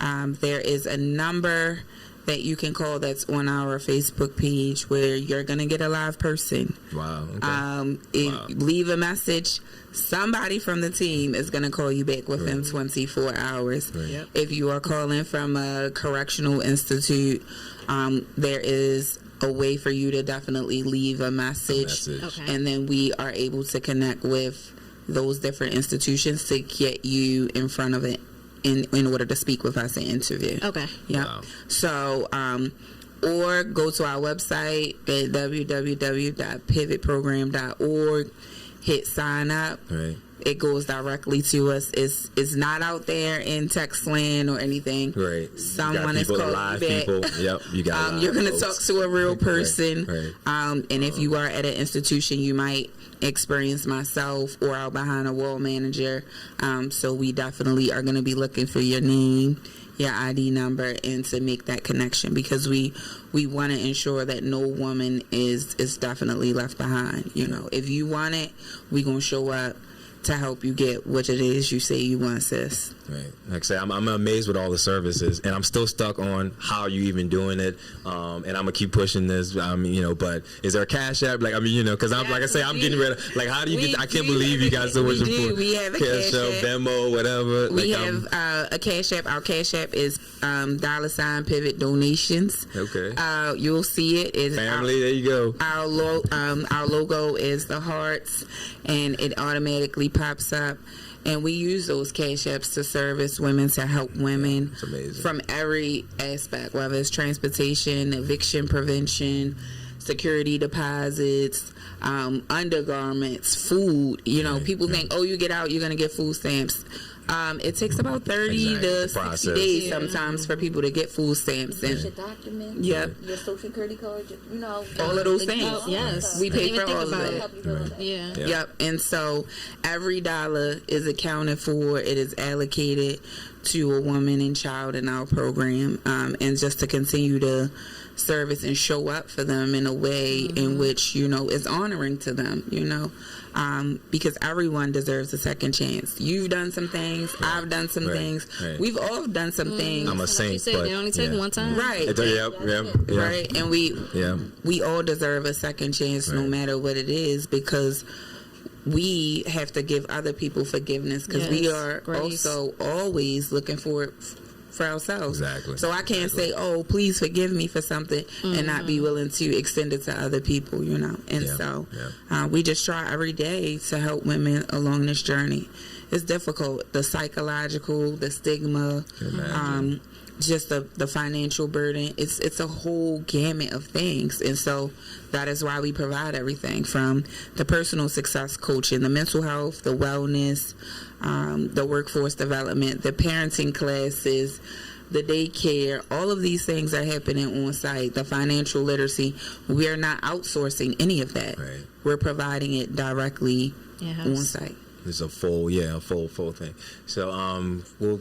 There is a number that you can call that's on our Facebook page, where you're going to get a live person. Wow. Okay. Leave a message. Somebody from the team is going to call you back within 24 hours. Yep. If you are calling from a correctional institute, there is a way for you to definitely leave a message. Okay. And then we are able to connect with those different institutions to get you in front of it in order to speak with us and interview. Okay. Yeah. Wow. So, or go to our website at www.pivotprogram.org, hit sign up. Right. It goes directly to us. It's not out there in text land or anything. Right. Someone is calling live you back. people. Yep. You got. You're going to talk to a real person. Right. And if you are at an institution, you might experience myself or our behind a wall manager. So we definitely are going to be looking for your name, your ID number, and to make that connection, because we want to ensure that no woman is definitely left behind. If you want it, we're going to show up to help you get what it is you say you want, sis. Right. Like I say, I'm amazed with all the services, and I'm still stuck on how you even doing it. And I'm gonna keep pushing this. But is there a Cash App? Because I'm like I say, I'm getting rid of. Like, how do you get? I can't believe you got so much support. We have a Cash App, Venmo, whatever. We have a Cash App. Our Cash App is $Pivot Donations. Okay. You'll see it. It's family. There you go. Our logo is the hearts, and it automatically pops up. And we use those Cash Apps to service women, to help women from every aspect, whether it's transportation, eviction prevention, security deposits, undergarments, food. People think, you get out, you're going to get food stamps. It takes about 30 to 60 days sometimes for people to get food stamps. And your documents, your social security card, all of those things. Yes. We pay for all of that. that. Yeah. Yep. And so every dollar is accounted for. It is allocated to a woman and child in our program, and just to continue to service and show up for them in a way in which is honoring to them. Because everyone deserves a second chance. You've done some things. I've done some things. Right. We've all done some things. I'm a saint, you said, but they only take one time. Right. Yep. Right. And we all deserve a second chance, no matter what it is, because we have to give other people forgiveness, because we are also always looking for it for ourselves. Exactly. So I can't say, please forgive me for something, and not be willing to extend it to other people, And so we just try every day to help women along this journey. It's difficult. The psychological, the stigma, just the financial burden. It's a whole gamut of things. And so that is why we provide everything from the personal success coaching, the mental health, the wellness, the workforce development, the parenting classes, the daycare, all of these things are happening on site. The financial literacy, we're not outsourcing any of that. Right. We're providing it directly on site. It's a full thing. So we'll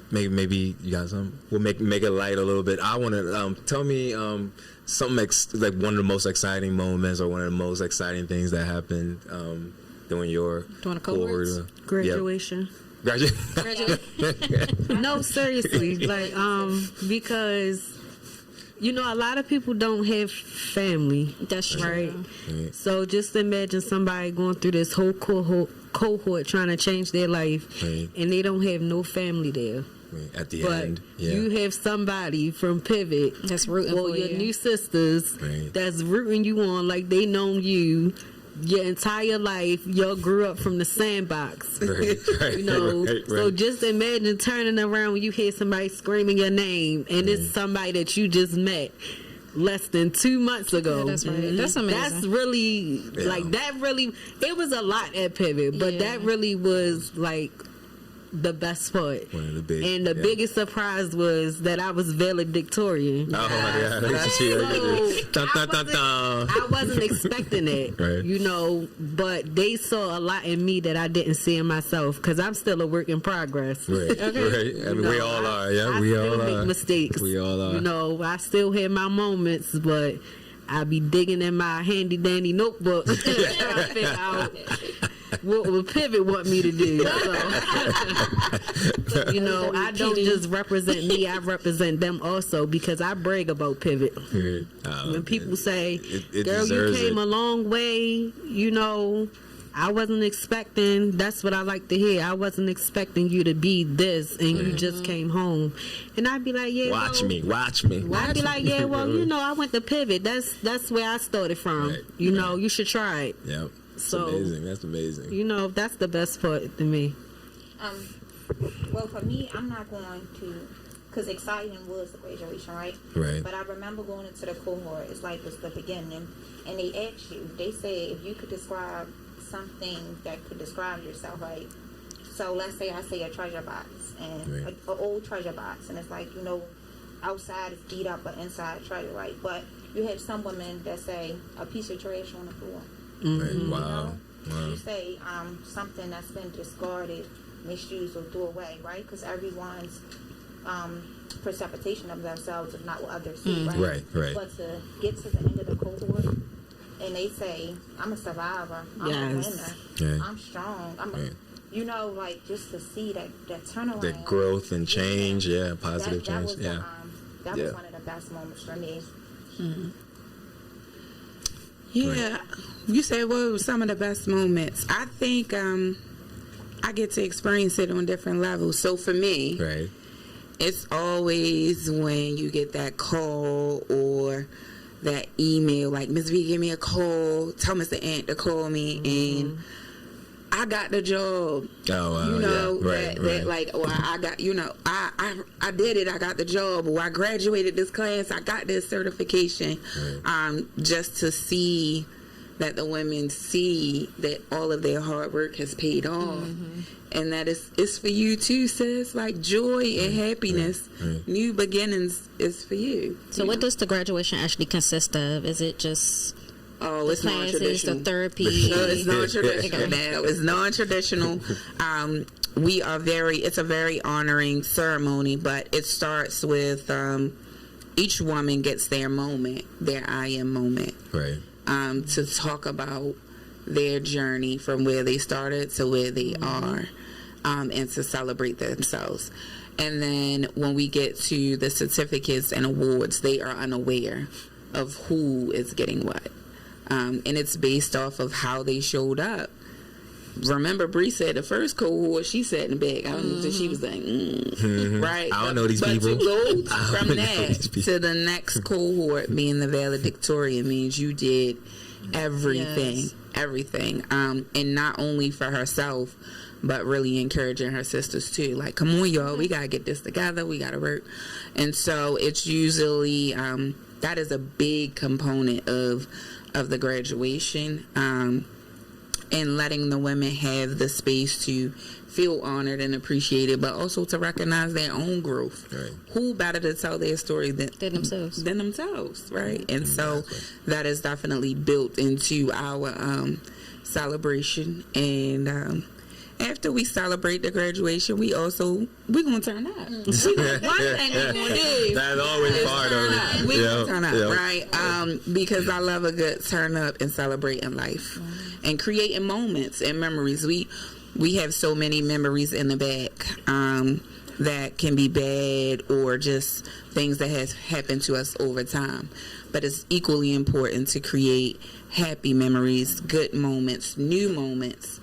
maybe you got something. We'll make it light a little bit. I want to tell me something like one of the most exciting moments or one of the most exciting things that happened during your cohort. Graduation. No, seriously, like because you know a lot of people don't have family. That's true. Right? So just imagine somebody going through this whole cohort trying to change their life, and they don't have no family there. At the but end, you have somebody from Pivot that's rooting for your you. new sisters that's rooting you on like they known you your entire life. Y'all grew up from the sandbox. You know, so just imagine turning around when you hear somebody screaming your name and it's somebody that you just met less than 2 months ago. Yeah, that's right. That's amazing. That's really like that. Really, it was a lot at Pivot, but that really was like the best part. One of the big, and the biggest surprise was that I was valedictorian. I wasn't expecting it, you know, but they saw a lot in me that I didn't see in myself because I'm still a work in progress. Right. I mean, we all are. Yeah, we all are. Make mistakes. We all are. You know, I still have my moments, but I be digging in my handy dandy notebook trying to figure out what would Pivot want me to do. So, you know, I don't just represent me, I represent them also because I brag about Pivot. When people say, girl, you came a long way, you know, I wasn't expecting, that's what I like to hear. I wasn't expecting you to be this and you just came home. And I'd be like, yeah. Watch me. I'd be like, yeah, well, you know, I went to Pivot. That's where I started from. You know, you should try it. Yeah. So amazing. That's amazing. You know, that's the best part to me. Well, for me, I'm not going to, because exciting was the graduation, right? Right. But I remember going into the cohort. It's like it's the beginning, and they asked you. They said if you could describe something that could describe yourself, right? So let's say I say a treasure box and an old treasure box, and it's like, you know, outside is beat up, but inside treasure, right? But you have some women that say a piece of trash on the floor. Mm-hmm. Wow. You say something that's been discarded, misused, or threw away, right? Because everyone's precipitation of themselves is not what others see, right? Right. But to get to the end of the cohort, and they say, "I'm a survivor. I'm a winner. I'm strong. You know, like just to see that turnaround, the growth and change, positive change, that was one of the best moments for me. Mm-hmm. Yeah, you said what were some of the best moments? I think I get to experience it on different levels. So for me, it's always when you get that call or that email, like Ms. V, give me a call, tell Mr. Ant to call me, and I got the job. Oh, wow. You know, that like, or I got, you know, I did it. I got the job, or I graduated this class. I got this certification. Just to see that the women see that all of their hard work has paid off. And that it's for you too, sis. Like joy and happiness, new beginnings is for you. So what does the graduation actually consist of? Is it just it's non-traditional. The therapy? No, it's non-traditional now. It's non-traditional. It's a very honoring ceremony, but it starts with each woman gets their moment, their I am moment. To talk about their journey from where they started to where they are, and to celebrate themselves. And then when we get to the certificates and awards, they are unaware of who is getting what. And it's based off of how they showed up. Remember, Bree said the first cohort, she sat in the back. I don't know if she was like, right? I don't know these people. But to go from that to the next cohort being the valedictorian means you did everything. And not only for herself, but really encouraging her sisters too. Like, come on, y'all, we got to get this together. We got to work. And so it's usually, that is a big component of the graduation. And letting the women have the space to feel honored and appreciated, but also to recognize their own growth. Right. Who better to tell their story than themselves, right? And so that is definitely built into our celebration. And after we celebrate the graduation, we're gonna turn up. One thing we're gonna do. That's always part of it. We gonna turn up, right? Because I love a good turn up and celebrating life and creating moments and memories. We have so many memories in the back that can be bad or just things that has happened to us over time. But it's equally important to create happy memories, good moments, new moments,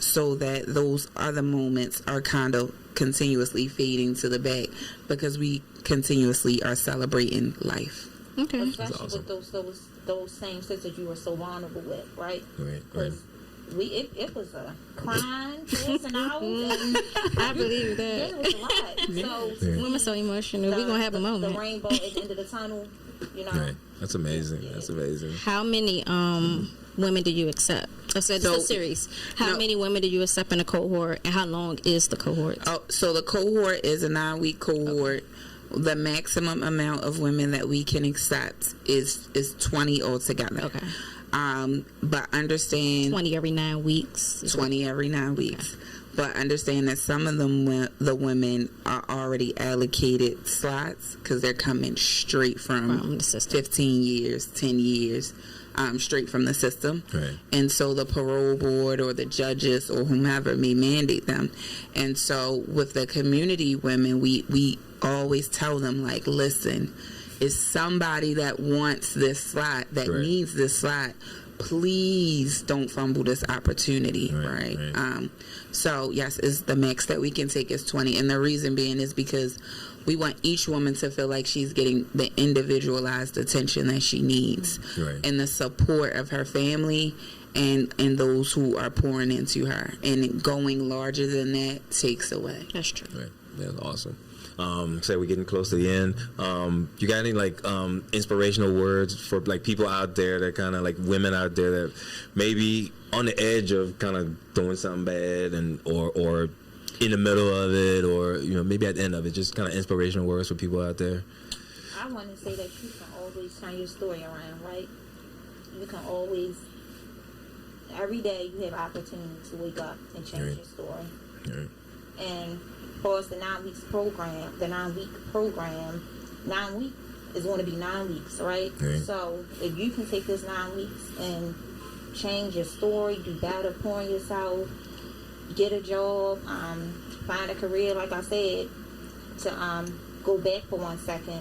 so that those other moments are kind of continuously fading to the back because we continuously are celebrating life. Okay. Especially awesome. with those same sisters you were so vulnerable with, right? Right. Because it was a crying, passing out, and I believe it that. was a lot. So Women are so emotional. We're going to have a moment. The rainbow at the end of the tunnel, you know. Right. That's amazing. That's amazing. How many women do you accept? I said it's a series. How many women do you accept in a cohort, and how long is the cohort? Oh, so the cohort is a 9-week cohort. Okay. The maximum amount of women that we can accept is 20 altogether. Okay. But understand 20 every 9 weeks. 20 every 9 weeks. Okay. But understand that some of them, the women are already allocated slots because they're coming straight from the system. 15 years, 10 years. Straight from the system. Right. And so the parole board or the judges or whomever may mandate them. And so with the community women, we always tell them, like, listen, it's somebody that wants this slot, that needs this slot. Please don't fumble this opportunity, right? So, yes, it's the max that we can take is 20. And the reason being is because we want each woman to feel like she's getting the individualized attention that she needs and the support of her family and those who are pouring into her. And going larger than that takes away. That's true. Right. That's awesome. We're getting close to the end. You got any inspirational words for people out there that kind of women out there that maybe on the edge of kind of doing something bad and or in the middle of it, or maybe at the end of it, just kind of inspirational words for people out there? I want to say that you can always turn your story around, right? You can always, every day you have opportunity to wake up and change your story. And for us, the 9 week program, 9 week is going to be 9 weeks, right? So if you can take this 9 weeks and change your story, do better, pour in yourself, get a job, find a career, like I said, to go back for 1 second.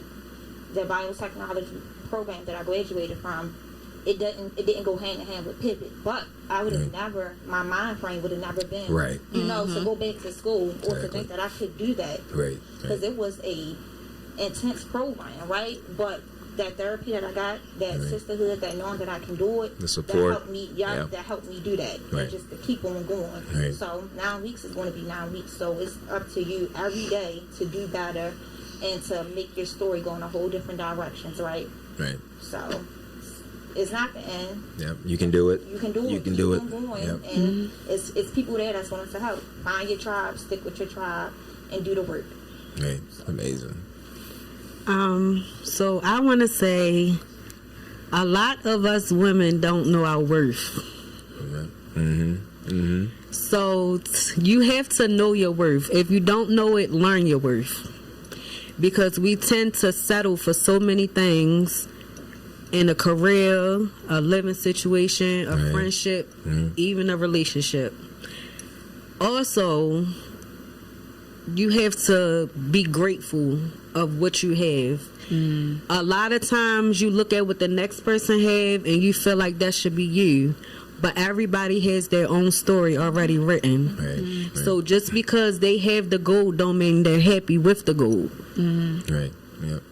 The biotechnology program that I graduated from, it didn't go hand in hand with Pivot, but I would have never, my mind frame would have never been, to go back to school or to think that I could do that, because it was a intense program, right? But that therapy that I got, that sisterhood, that knowing that I can do it, the support, that helped me do that, and just to keep on going. So 9 weeks is going to be 9 weeks. So it's up to you every day to do better and to make your story go in a whole different directions, right? So it's not the end. You can do it. You can do it. You can do it. And it's people there that's going to help. Find your tribe, stick with your tribe, and do the work. Amazing. So I want to say a lot of us women don't know our worth. So you have to know your worth. If you don't know it, learn your worth. Because we tend to settle for so many things in a career, a living situation, a friendship, even a relationship. Also, you have to be grateful of what you have. A lot of times you look at what the next person have and you feel like that should be you, but everybody has their own story already written. So just because they have the gold don't mean they're happy with the gold.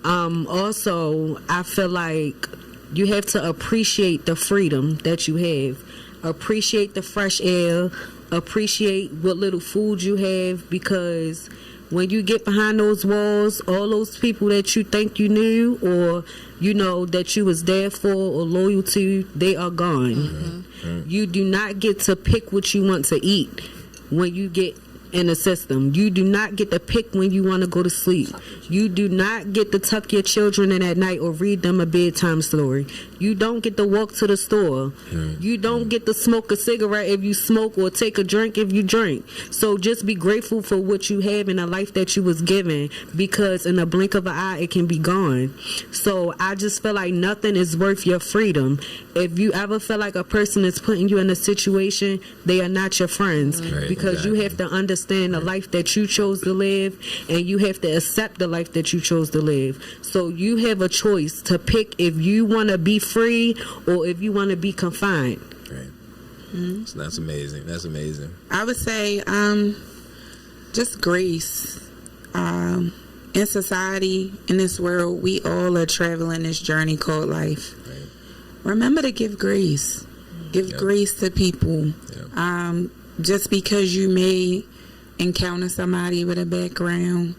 Also, I feel like you have to appreciate the freedom that you have, appreciate the fresh air, appreciate what little food you have, because when you get behind those walls, all those people that you think you knew or that you was there for or loyal to, they are gone. You do not get to pick what you want to eat when you get in the system. You do not get to pick when you want to go to sleep. You do not get to tuck your children in at night or read them a bedtime story. You don't get to walk to the store. You don't get to smoke a cigarette if you smoke or take a drink if you drink. So just be grateful for what you have in the life that you was given, because in a blink of an eye it can be gone. So I just feel like nothing is worth your freedom. If you ever feel like a person is putting you in a situation, they are not your friends, because you have to understand the life that you chose to live, and you have to accept the life that you chose to live. So you have a choice to pick if you want to be free or if you want to be confined. Right. So that's amazing. That's amazing. I would say just grace. In society, in this world, we all are traveling this journey called life. Right. Remember to give grace. Give grace to people. Just because you may encounter somebody with a background,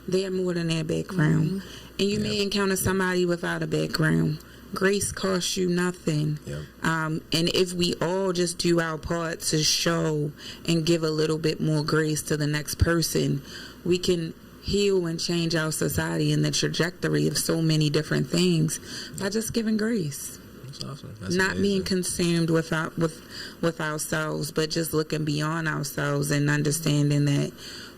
they're more than that background. And you may encounter somebody without a background. Grace costs you nothing. And if we all just do our part to show and give a little bit more grace to the next person, we can heal and change our society and the trajectory of so many different things by just giving grace. That's awesome. That's not amazing. being consumed with ourselves, but just looking beyond ourselves and understanding that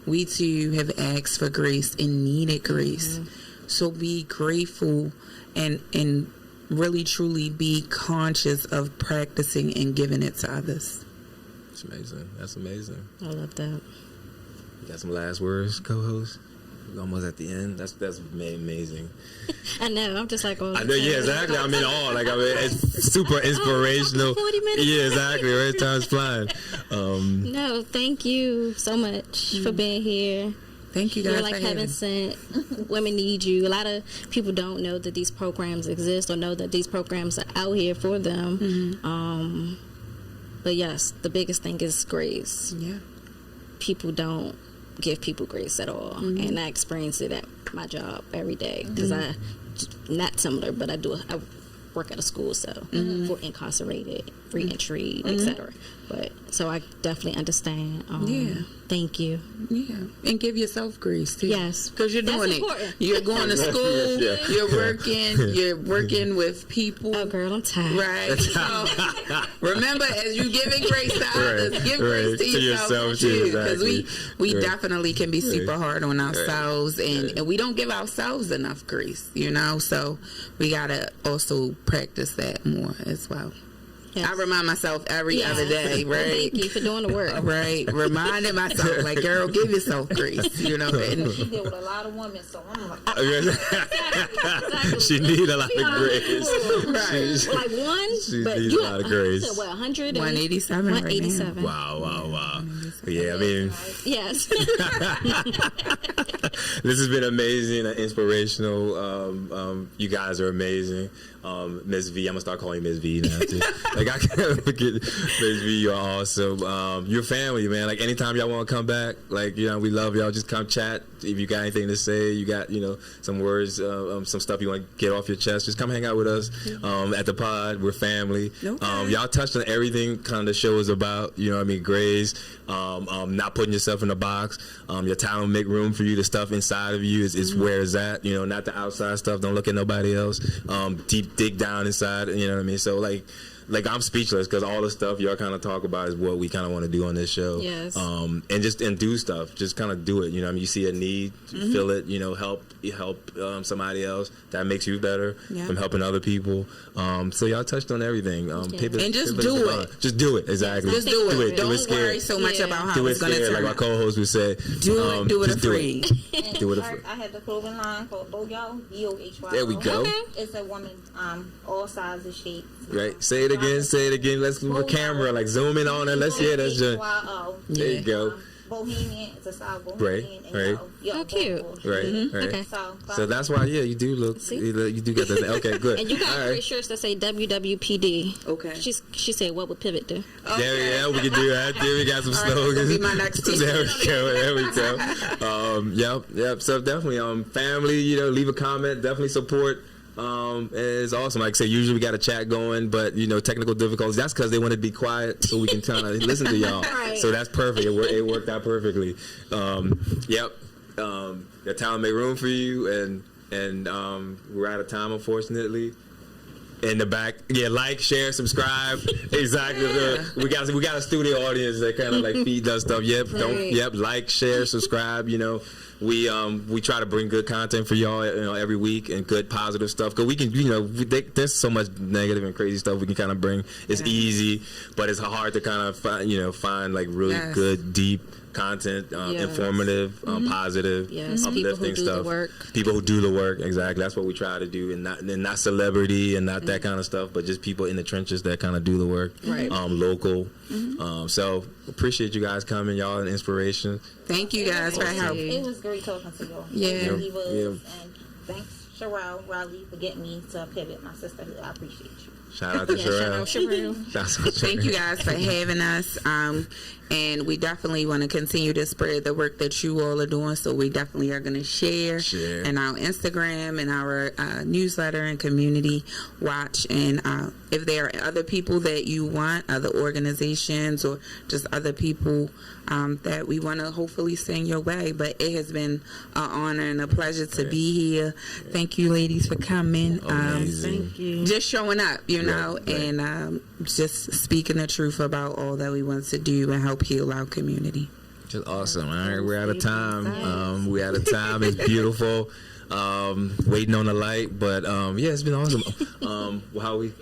we too have asked for grace and needed grace. So be grateful and really truly be conscious of practicing and giving it to others. That's amazing. That's amazing. I love that. You got some last words, co-host? We're almost at the end. That's amazing. I know. I'm just like, oh, I know. Yeah, exactly. I mean, it's super inspirational. 40 minutes. Yeah, exactly. Right, time's flying. No, thank you so much for being here. Thank you guys. You're like heaven sent. Women need you. A lot of people don't know that these programs exist or know that these programs are out here for them. But yes, the biggest thing is grace. Yeah. People don't give people grace at all, and I experience it at my job every day because I not similar, but I work at a school, so for incarcerated, reentry, etc. But so I definitely understand. Thank you. Yeah, and give yourself grace too. Yes, because you're doing it. Important. You're going to school. You're working with people. Oh, girl, I'm tired. Right. So remember, as you giving grace to others, give grace to yourself too. Because we definitely can be super hard on ourselves, and we don't give ourselves enough grace. So we gotta also practice that more as well. Yes. I remind myself every other day, right? Thank you for doing the work. Right, reminding myself, like, girl, give yourself grace, And she deal with a lot of women, so I'm like, she need a lot of grace. Right. Like one, she but needs you a lot of grace. What, 100? 187. 187. Wow. Yeah, I mean, yes. This has been amazing and inspirational. You guys are amazing. Ms. V, I'm gonna start calling you Ms. V now too. Like, I can't forget Ms. V. You're awesome. You're family, man. Like, anytime y'all want to come back, like, we love y'all. Just come chat. If you got anything to say, you got some words, some stuff you want to get off your chest, just come hang out with us at the pod. We're family. Okay. Y'all touched on everything kind of the show is about. Grace, not putting yourself in a box. Your talent make room for you. The stuff inside of you is where it's at. Not the outside stuff. Don't look at nobody else. Dig down inside. You know what I mean? So like I'm speechless because all the stuff y'all kind of talk about is what we kind of want to do on this show. Yes. And do stuff. Just kind of do it. You see a need, fill it. Help somebody else. That makes you better from helping other people. So y'all touched on everything. And just do it. Just do it. Exactly. Just do it. Do Don't it scared. worry so much about how Do it it's going to scared, turn like our out. co-host would say. Do it afraid. Do it afraid. I have the clothing line called Bohyo, Bohyo. There we go. Okay. It's a woman, all sizes, shapes. Right. Say it again. Let's move a camera. Like, zoom in on it. Let's hear that. There you go. Bohemian. It's a style Bohemian. Right. Oh, cute. Right. Okay. So that's why, you do look. You do get that. Okay, good. And you got all great right. shirts that say WWPD. Okay. She said, what would Pivot do? There we can do that. There we got some All right, slogans. that'll be my next t-shirt. There we go. Yep. So definitely, family. Leave a comment. Definitely support And it's awesome. Like I say, usually we got a chat going, but technical difficulties. That's because they wanted to be quiet so we can kind of listen to y'all. Right. So that's perfect. It worked out perfectly. Yep. The talent made room for you, and we're out of time, unfortunately. In the back, like, share, subscribe. Exactly. Yeah. We got a studio audience that kind of like feed us stuff. Yep. Like, share, subscribe. We try to bring good content for y'all, every week, and good positive stuff. Cause we can, there's so much negative and crazy stuff we can kind of bring. It's easy, but it's hard to kind of find like really good, deep content, informative, positive, uplifting stuff. People who do the work, exactly. That's what we try to do, and not celebrity and not that kind of stuff, but just people in the trenches that kind of do the work, right? Local. So appreciate you guys coming, y'all, an inspiration. Thank you guys for helping. It was great talking to you. Yeah. It really was. And thanks, Sherelle Riley, for getting me to Pivot, my sisterhood. I appreciate you. Shout out to Sherelle. Thank you guys for having us. And we definitely want to continue to spread the work that you all are doing. So we definitely are going to share in our Instagram and our newsletter and community watch. And if there are other people that you want, other organizations or just other people that we want to hopefully send your way. But it has been an honor and a pleasure to be here. Thank you, ladies, for coming. Thank you. Just showing up, and just speaking the truth about all that we want to do and help heal our community. Just awesome. All right, we're out of time. We're out of time. It's beautiful. Waiting on the light, but it's been awesome. How we?